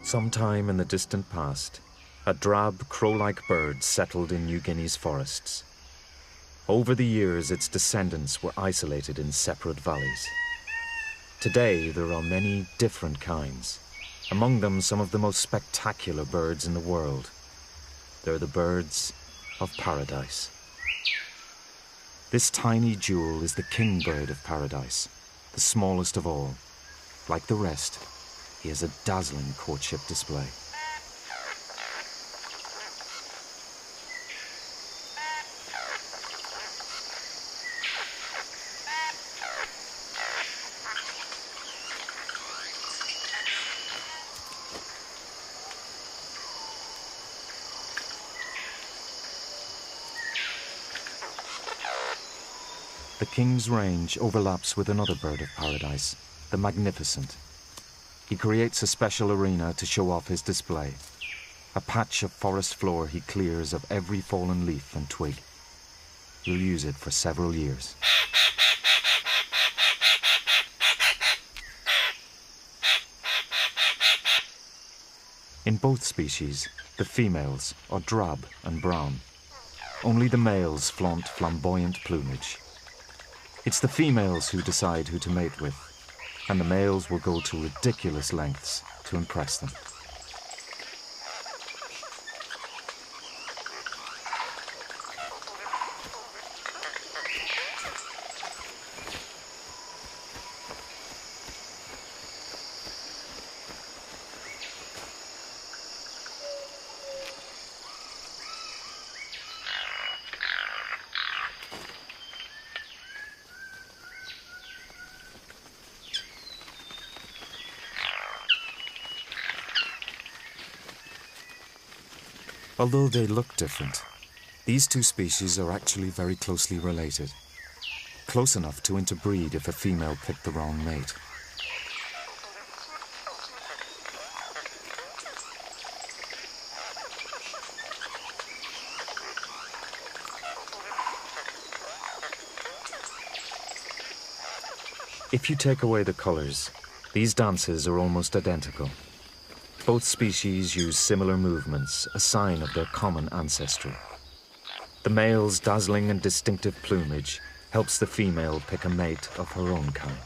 Sometime in the distant past, a drab, crow-like bird settled in New Guinea's forests. Over the years, its descendants were isolated in separate valleys. Today, there are many different kinds, among them some of the most spectacular birds in the world. They're the birds of paradise. This tiny jewel is the kingbird of paradise, the smallest of all. Like the rest, he has a dazzling courtship display. The king's range overlaps with another bird of paradise, the Magificent. He creates a special arena to show off his display, a patch of forest floor he clears of every fallen leaf and twig. He'll use it for several years. In both species, the females are drab and brown. Only the males flaunt flamboyant plumage. It's the females who decide who to mate with, and the males will go to ridiculous lengths to impress them. Although they look different, these two species are actually very closely related, close enough to interbreed if a female picked the wrong mate. If you take away the colors, these dances are almost identical. Both species use similar movements, a sign of their common ancestry. The male's dazzling and distinctive plumage helps the female pick a mate of her own kind.